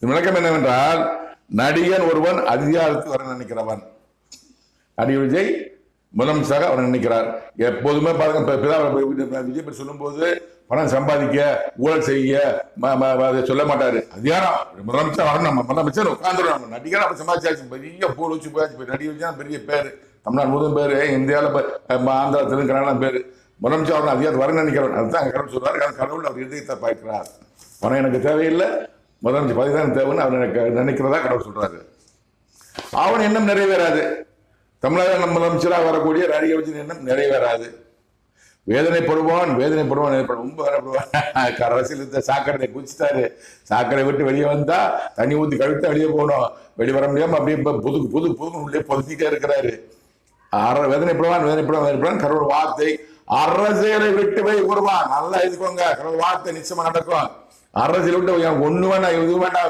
விளக்கம் என்னவென்றால், நடிகன் ஒருவன் அதிகாரத்துக்கு வர நினைக்கிறவன். நடிகர் விஜய் முதலமைச்சராக அவர் நினைக்கிறார். எப்போதுமே பாருங்க, விஜய் சொல்லும் போது பணம் சம்பாதிக்க, ஊழல் செய்ய சொல்ல மாட்டாரு. அதிகாரம் முதலமைச்சர் வரணும், நம்ம முதலமைச்சர் உட்காந்துருவாங்க. நடிகர் அப்ப சம்பாதிச்சாச்சு, பெரிய போல் வச்சு போயாச்சு. நடிகர் விஜய் பெரிய பேரு, தமிழ்நாடு முழுவதும் பேரு, இந்தியாவில் ஆந்திரா தெலுங்கானா பேரு. முதலமைச்சர் அவர்கள் அதிகாரத்தை வர நினைக்கிறவன். அதுதான் கடவுள் சொல்றாரு. கடவுள் அவர் இதயத்தை பார்க்கிறார். பணம் எனக்கு தேவையில்லை, முதலமைச்சர் பதவி தான் தேவைன்னு அவர் நினைக்கிறதா கடவுள் சொல்றாரு. அவன் எண்ணம் நிறைவேறாது. தமிழக முதலமைச்சராக வரக்கூடிய நடிகர் விஜய் எண்ணம் நிறைவேறாது. வேதனைப்படுவான் ரொம்ப வரப்படுவான். அரசியல் சாக்கடை குதிச்சுட்டாரு. சாக்கடை விட்டு வெளியே வந்தா தண்ணி ஊற்றி கழுவிட்டு வெளியே போகணும். வெளியே வர முடியாம அப்படியே புது உள்ளே பொதுத்திட்டே இருக்கிறாரு. வேதனைப்படுவான். கடவுள் வார்த்தை, அரசியலை விட்டு போய் வருவான். நல்லா இதுக்கோங்க, கடவுள் வார்த்தை நிச்சயமா நடக்கும். அரசியல் விட்டு ஒண்ணு வேண்டாம், இது வேண்டாம்.